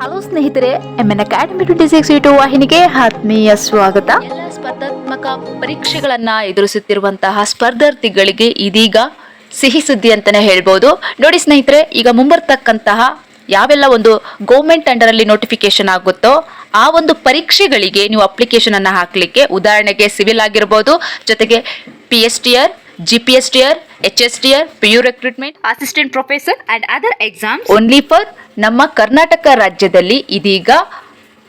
Hello ಸ್ನೇಹಿತರೆ, MN academy 26 YouTube ವಾಹಿನಿಗೆ ಆತ್ಮೀಯ ಸ್ವಾಗತ. ಎಲ್ಲ ಸ್ಪರ್ಧಾತ್ಮಕ ಪರೀಕ್ಷೆಗಳನ್ನ ಎದುರಿಸುತ್ತಿರುವಂತಹ ಸ್ಪರ್ಧಾರ್ಥಿಗಳಿಗೆ ಇದೀಗ ಸಿಹಿ ಸುದ್ದಿ ಅಂತಾನೆ ಹೇಳ್ಬೋದು. ನೋಡಿ ಸ್ನೇಹಿತರೆ, ಈಗ ಮುಂಬರ್ತಕ್ಕಂತಹ ಯಾವೆಲ್ಲ ಒಂದು ಗೌರ್ಮೆಂಟ್ ಅಂಡರ್ ಅಲ್ಲಿ ನೋಟಿಫಿಕೇಶನ್ ಆಗುತ್ತೋ ಆ ಒಂದು ಪರೀಕ್ಷೆಗಳಿಗೆ ನೀವು ಅಪ್ಲಿಕೇಶನ್ ಅನ್ನ ಹಾಕ್ಲಿಕ್ಕೆ, ಉದಾಹರಣೆಗೆ ಸಿವಿಲ್ ಆಗಿರ್ಬೋದು, ಜೊತೆಗೆ PSTR, GPSTR, HSTR, PU recruitment, assistant professor and other exams only for ನಮ್ಮ ಕರ್ನಾಟಕ ರಾಜ್ಯದಲ್ಲಿ ಇದೀಗ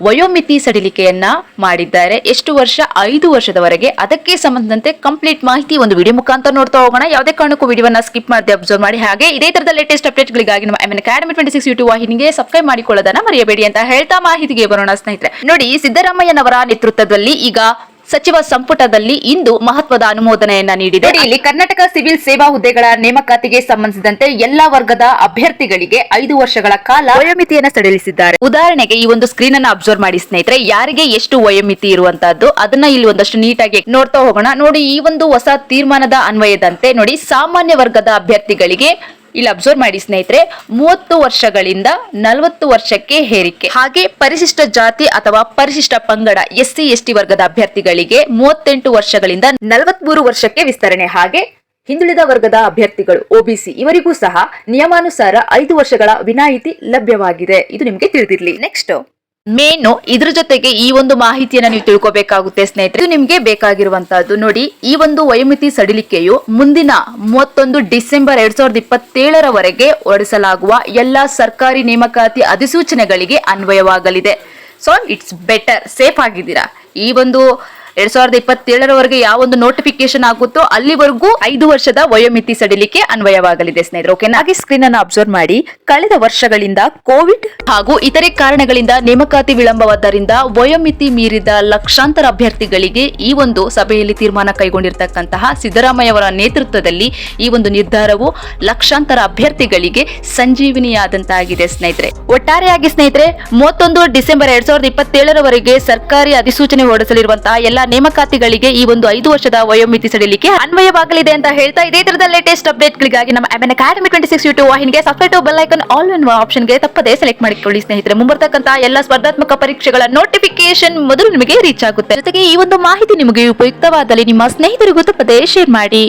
ವಯೋಮಿತಿ ಸಡಿಲಿಕೆಯನ್ನ ಮಾಡಿದ್ದಾರೆ. ಎಷ್ಟು ವರ್ಷ? 5 ವರ್ಷದವರೆಗೆ. ಅದಕ್ಕೆ ಸಂಬಂಧಂತೆ ಕಂಪ್ಲೀಟ್ ಮಾಹಿತಿ ಒಂದು ವಿಡಿಯೋ ಮುಖಾಂತರ ನೋಡ್ತಾ ಹೋಗೋಣ. ಯಾವುದೇ ಕಾರಣಕ್ಕೂ ವಿಡಿಯೋವನ್ನ ಸ್ಕಿಪ್ ಮಾಡದೆ ಅಬ್ಸರ್ವ್ ಮಾಡಿ. ಹಾಗೆ ಇದೇ ತರದ ಲೇಟೆಸ್ಟ್ ಅಪ್ಡೇಟ್ಗಳಿಗಾಗಿ ನಮ್ಮ MN ಅಕಾಡೆಮಿ 26 ಯೂಟ್ಯೂಬ್ ವಾಹಿನಿಗೆ ಸಬ್ಸ್ಕ್ರೈಬ್ ಮಾಡಿಕೊಳ್ಳೋದನ್ನ ಮರೆಯಬೇಡಿ ಅಂತ ಹೇಳ್ತಾ ಮಾಹಿತಿಗೆ ಬರೋಣ ಸ್ನೇಹಿತರೆ. ನೋಡಿ, ಸಿದ್ದರಾಮಯ್ಯನವರ ನೇತೃತ್ವದಲ್ಲಿ ಈಗ ಸಚಿವ ಸಂಪುಟದಲ್ಲಿ ಇಂದು ಮಹತ್ವದ ಅನುಮೋದನೆಯನ್ನ ನೀಡಿದೆ. ಇಲ್ಲಿ ಕರ್ನಾಟಕ ಸಿವಿಲ್ ಸೇವಾ ಹುದ್ದೆಗಳ ನೇಮಕಾತಿಗೆ ಸಂಬಂಧಿಸಿದಂತೆ ಎಲ್ಲಾ ವರ್ಗದ ಅಭ್ಯರ್ಥಿಗಳಿಗೆ 5 ವರ್ಷಗಳ ಕಾಲ ವಯೋಮಿತಿಯನ್ನ ಸಡಿಲಿಸಿದ್ದಾರೆ. ಉದಾಹರಣೆಗೆ ಈ ಒಂದು ಸ್ಕ್ರೀನ್ ಅನ್ನ ಅಬ್ಸರ್ವ್ ಮಾಡಿ ಸ್ನೇಹಿತರೆ, ಯಾರಿಗೆ ಎಷ್ಟು ವಯೋಮಿತಿ ಇರುವಂತಹದ್ದು ಅದನ್ನ ಇಲ್ಲಿ ಒಂದಷ್ಟು ನೀಟಾಗಿ ನೋಡ್ತಾ ಹೋಗೋಣ. ನೋಡಿ, ಈ ಒಂದು ಹೊಸ ತೀರ್ಮಾನದ ಅನ್ವಯದಂತೆ ನೋಡಿ, ಸಾಮಾನ್ಯ ವರ್ಗದ ಅಭ್ಯರ್ಥಿಗಳಿಗೆ ಇಲ್ಲಿ ಅಬ್ಸರ್ವ್ ಮಾಡಿ ಸ್ನೇಹಿತರೆ, 30 ವರ್ಷಗಳಿಂದ 40 ವರ್ಷಕ್ಕೆ ಹೇರಿಕೆ. ಹಾಗೆ ಪರಿಶಿಷ್ಟ ಜಾತಿ ಅಥವಾ ಪರಿಶಿಷ್ಟ ಪಂಗಡ SC ST ವರ್ಗದ ಅಭ್ಯರ್ಥಿಗಳಿಗೆ 38 ವರ್ಷಗಳಿಂದ 43 ವರ್ಷಕ್ಕೆ ವಿಸ್ತರಣೆ. ಹಾಗೆ ಹಿಂದುಳಿದ ವರ್ಗದ ಅಭ್ಯರ್ಥಿಗಳು OBC ಇವರಿಗೂ ಸಹ ನಿಯಮಾನುಸಾರ 5 ವರ್ಷಗಳ ವಿನಾಯಿತಿ ಲಭ್ಯವಾಗಿದೆ. ಇದು ನಿಮ್ಗೆ ತಿಳಿದಿರ್ಲಿ. ನೆಕ್ಸ್ಟ್ ಮೇನು ಇದ್ರ ಜೊತೆಗೆ ಈ ಒಂದು ಮಾಹಿತಿಯನ್ನ ನೀವು ತಿಳ್ಕೊಬೇಕಾಗುತ್ತೆ ಸ್ನೇಹಿತರೆ. ಇದು ನಿಮ್ಗೆ ಬೇಕಾಗಿರುವಂತಹದ್ದು. ನೋಡಿ, ಈ ಒಂದು ವಯೋಮಿತಿ ಸಡಿಲಿಕೆಯು ಮುಂದಿನ 31 ಡಿಸೆಂಬರ್ 2027 ಹೊರಡಿಸಲಾಗುವ ಎಲ್ಲಾ ಸರ್ಕಾರಿ ನೇಮಕಾತಿ ಅಧಿಸೂಚನೆಗಳಿಗೆ ಅನ್ವಯವಾಗಲಿದೆ. ಸೊ ಇಟ್ಸ್ ಬೆಟರ್, ಸೇಫ್ ಆಗಿದ್ದೀರಾ. ಈ ಒಂದು 2027 ಯಾವ ಒಂದು ನೋಟಿಫಿಕೇಶನ್ ಆಗುತ್ತೋ ಅಲ್ಲಿವರೆಗೂ 5 ವರ್ಷದ ವಯೋಮಿತಿ ಸಡಿಲಿಕೆ ಅನ್ವಯವಾಗಲಿದೆ ಸ್ನೇಹಿತರೆ. ಓಕೆನಾ? ಹಾಗೆ ಸ್ಕ್ರೀನ್ ಅನ್ನು ಅಬ್ಸರ್ವ್ ಮಾಡಿ, ಕಳೆದ ವರ್ಷಗಳಿಂದ ಕೋವಿಡ್ ಹಾಗೂ ಇತರೆ ಕಾರಣಗಳಿಂದ ನೇಮಕಾತಿ ವಿಳಂಬವಾದ್ದರಿಂದ ವಯೋಮಿತಿ ಮೀರಿದ ಲಕ್ಷಾಂತರ ಅಭ್ಯರ್ಥಿಗಳಿಗೆ ಈ ಒಂದು ಸಭೆಯಲ್ಲಿ ತೀರ್ಮಾನ ಕೈಗೊಂಡಿರ್ತಕ್ಕಂತಹ ಸಿದ್ದರಾಮಯ್ಯ ಅವರ ನೇತೃತ್ವದಲ್ಲಿ ಈ ಒಂದು ನಿರ್ಧಾರವು ಲಕ್ಷಾಂತರ ಅಭ್ಯರ್ಥಿಗಳಿಗೆ ಸಂಜೀವಿನಿಯಾದಂತಾಗಿದೆ ಸ್ನೇಹಿತರೆ. ಒಟ್ಟಾರೆಯಾಗಿ ಸ್ನೇಹಿತರೆ, 31 ಡಿಸೆಂಬರ್ 2027 ಸರ್ಕಾರಿ ಅಧಿಸೂಚನೆ ಹೊರಡಿಸಲಿರುವಂತಹ ಎಲ್ಲ ನೇಮಕಾತಿಗಳಿಗೆ ಈ ಒಂದು 5 ವರ್ಷದ ವಯೋಮಿತಿ ಸಡಿಲಿಕೆ ಅನ್ವಯವಾಗಲಿದೆ ಅಂತ ಹೇಳ್ತಾ, ಇದೇ ತರದ ಲೇಟೆಸ್ಟ್ ಅಪ್ಡೇಟ್ ಗಳಿಗಾಗಿ ನಮ್ಮ MN ಅಕಾಡೆಮಿ 26 ಯೂಟ್ಯೂಬ್ ವಾಹಿನಿಗೆ subscribe bell icon all in option ಗೆ ತಪ್ಪದೇ ಸೆಲೆಕ್ಟ್ ಮಾಡಿಕೊಳ್ಳಿ ಸ್ನೇಹಿತರೆ. ಮುಂಬರ್ತಕ್ಕಂತ ಎಲ್ಲ ಸ್ಪರ್ಧಾತ್ಮಕ ಪರೀಕ್ಷೆಗಳ ನೋಟಿಫಿಕೇಶನ್ ಮೊದಲು ನಿಮಗೆ ರೀಚ್ ಆಗುತ್ತೆ. ಜೊತೆಗೆ ಈ ಒಂದು ಮಾಹಿತಿ ನಿಮಗೆ ಉಪಯುಕ್ತವಾದಲ್ಲಿ ನಿಮ್ಮ ಸ್ನೇಹಿತರಿಗೂ ತಪ್ಪದೇ ಶೇರ್ ಮಾಡಿ.